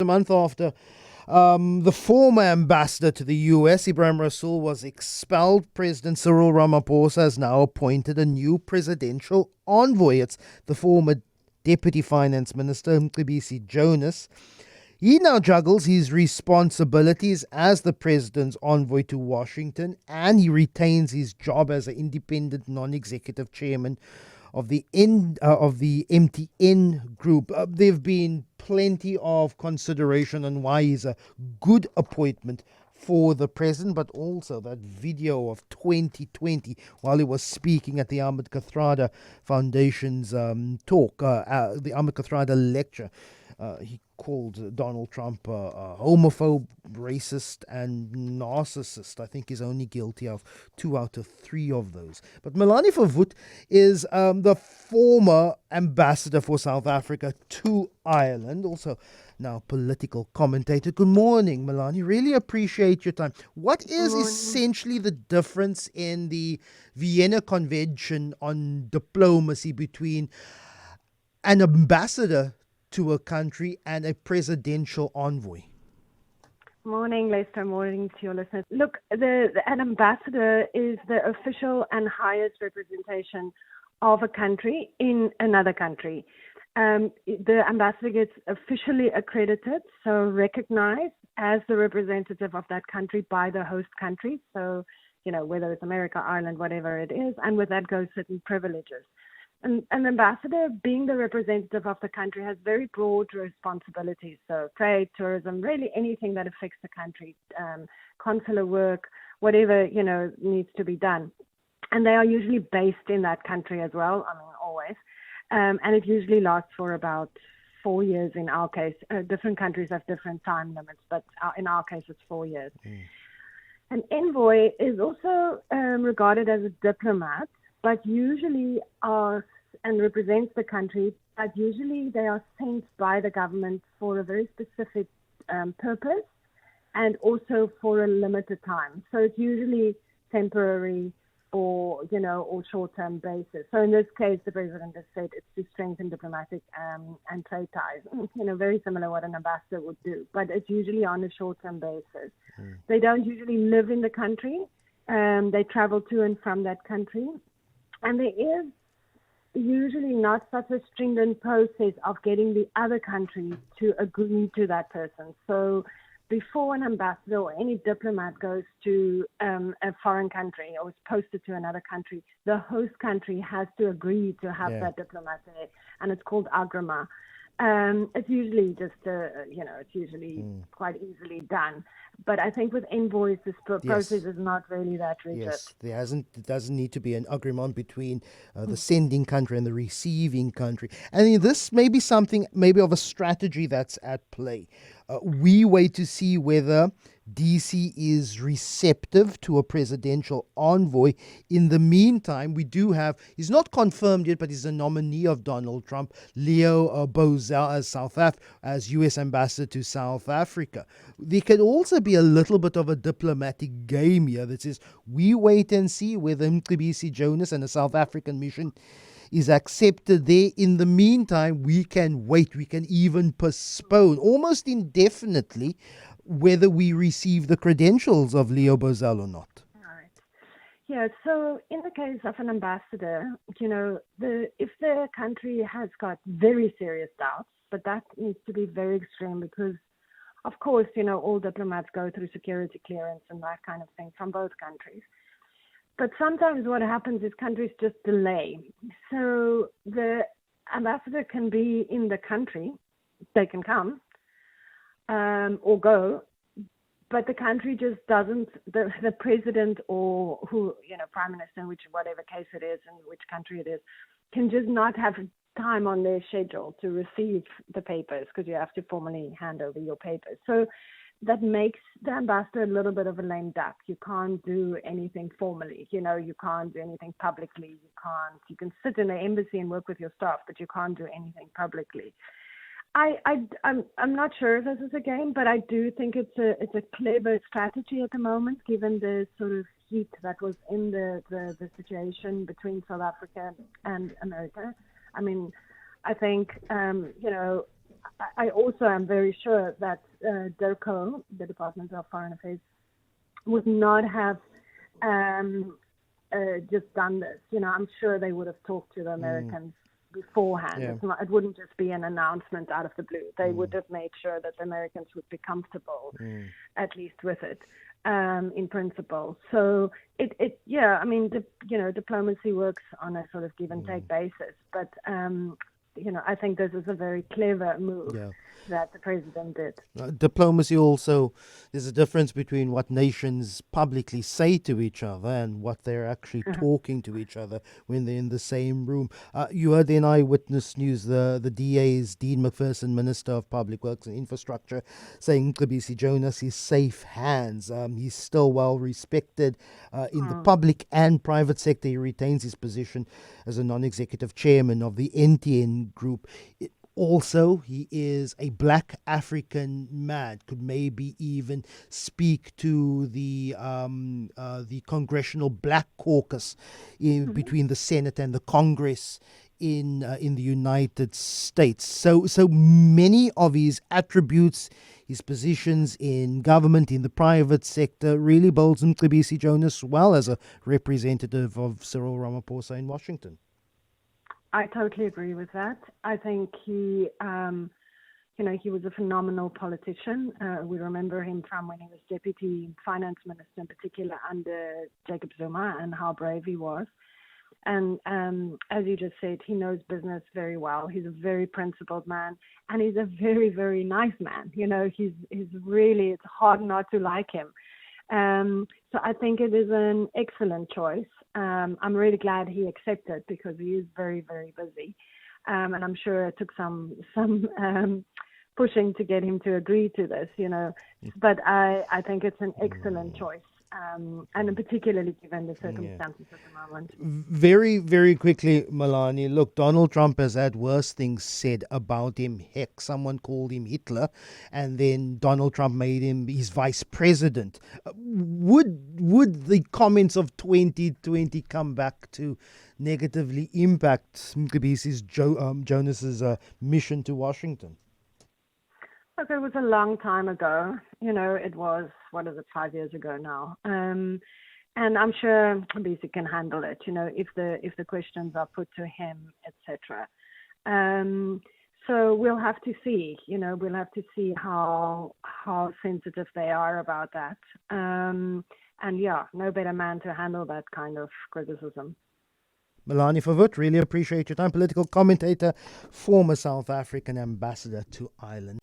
A month after the former ambassador to the US, Ibrahim Rasool, was expelled, President Cyril Ramaphosa has now appointed a new presidential envoy. It's the former Deputy Finance Minister, Mcebisi Jonas. He now juggles his responsibilities as the president's envoy to Washington, and he retains his job as an independent non-executive chairman of the MTN group. There have been plenty of consideration on why he's a good appointment for the president, but also that video of 2020 while he was speaking at the Ahmed Kathrada Foundation's the Ahmed Kathrada lecture. He called Donald Trump a homophobe, racist, and narcissist. I think he's only guilty of 2 out of 3 of those. But Melanie Verwoerd is the former ambassador for South Africa to Ireland, also now political commentator. Good morning, Melanie. Really appreciate your time. What is essentially the difference in the Vienna Convention on diplomacy between an ambassador to a country and a presidential envoy? Morning, Lester. Morning to your listeners. Look, an ambassador is the official and highest representation of a country in another country. The ambassador gets officially accredited, so recognized as the representative of that country by the host country. So, whether it's America, Ireland, whatever it is, and with that goes certain privileges. An ambassador, being the representative of the country, has very broad responsibilities. So trade, tourism, really anything that affects the country, consular work, whatever, needs to be done. And they are usually based in that country as well, always. And it usually lasts for about 4 years in our case. Different countries have different time limits, but in our case it's 4 years. An envoy is also regarded as a diplomat, but usually represents the country, but usually they are sent by the government for a very specific purpose and also for a limited time. So it's usually temporary or short-term basis. So in this case, the president has said it's to strengthen diplomatic and trade ties, very similar to what an ambassador would do, but it's usually on a short-term basis. They don't usually live in the country. They travel to and from that country. And there is usually not such a stringent process of getting the other country to agree to that person. So before an ambassador or any diplomat goes to a foreign country or is posted to another country, the host country has to agree to have that diplomat there, and it's called agrema. It's usually just, quite easily done. But I think with envoys, this process is not really that rigid. Yes, it doesn't need to be an agreement between the sending country and the receiving country. And this may be something, maybe of a strategy that's at play. We wait to see whether DC is receptive to a presidential envoy. In the meantime, we do have, he's not confirmed yet, but he's a nominee of Donald Trump, Leo Bozell, as U.S. ambassador to South Africa. There could also be a little bit of a diplomatic game here that says we wait and see whether Mcebisi Jonas and the South African mission is accepted there. In the meantime, we can wait. We can even postpone almost indefinitely whether we receive the credentials of Leo Bozell or not. Right. Yeah, so in the case of an ambassador, if the country has got very serious doubts, but that needs to be very extreme because, of course, all diplomats go through security clearance and that kind of thing from both countries. But sometimes what happens is countries just delay. So the ambassador can be in the country, they can come, or go, but the country just doesn't, the president or prime minister, whatever case it is and which country it is, can just not have time on their schedule to receive the papers because you have to formally hand over your papers. So that makes the ambassador a little bit of a lame duck. You can't do anything formally. You can't do anything publicly. You can sit in the embassy and work with your staff, but you can't do anything publicly. I'm not sure if this is a game, but I do think it's a clever strategy at the moment, given the sort of heat that was in the situation between South Africa and America. I think I also am very sure that DERCO, the Department of Foreign Affairs, would not have just done this. I'm sure they would have talked to the Americans beforehand. Yeah. It wouldn't just be an announcement out of the blue. They would have made sure that the Americans would be comfortable, at least with it, in principle. So diplomacy works on a sort of give and take basis. But I think this is a very clever move that the president did. Diplomacy also, there's a difference between what nations publicly say to each other and what they're actually talking to each other when they're in the same room. You heard in Eyewitness News the DA's Dean McPherson, Minister of Public Works and Infrastructure, saying Mcebisi Jonas is safe hands. He's still well respected in the public and private sector. He retains his position as a non-executive chairman of the NTN Group. Also, he is a black African man, could maybe even speak to the Congressional Black Caucus between the Senate and the Congress in the United States. So many of his attributes, his positions in government, in the private sector, really bolds Mcebisi Jonas well as a representative of Cyril Ramaphosa in Washington. I totally agree with that. I think he was a phenomenal politician. We remember him from when he was deputy finance minister, in particular under Jacob Zuma, and how brave he was. And as you just said, he knows business very well. He's a very principled man, and he's a very, very nice man. He's really, it's hard not to like him. So I think it is an excellent choice. I'm really glad he accepted because he is very, very busy. And I'm sure it took some pushing to get him to agree to this, But I think it's an excellent choice. And particularly given the circumstances at the moment. Very, very quickly, Melanie. Look, Donald Trump has had worse things said about him. Heck, someone called him Hitler, and then Donald Trump made him his vice president. Would the comments of 2020 come back to negatively impact Mcebisi Jonas's mission to Washington? Look, it was a long time ago. It was, 5 years ago now. And I'm sure Mcebisi can handle it, if the questions are put to him, etc. So we'll have to see, we'll have to see how sensitive they are about that. And no better man to handle that kind of criticism. Melanie Verwoerd, really appreciate your time. Political commentator, former South African ambassador to Ireland.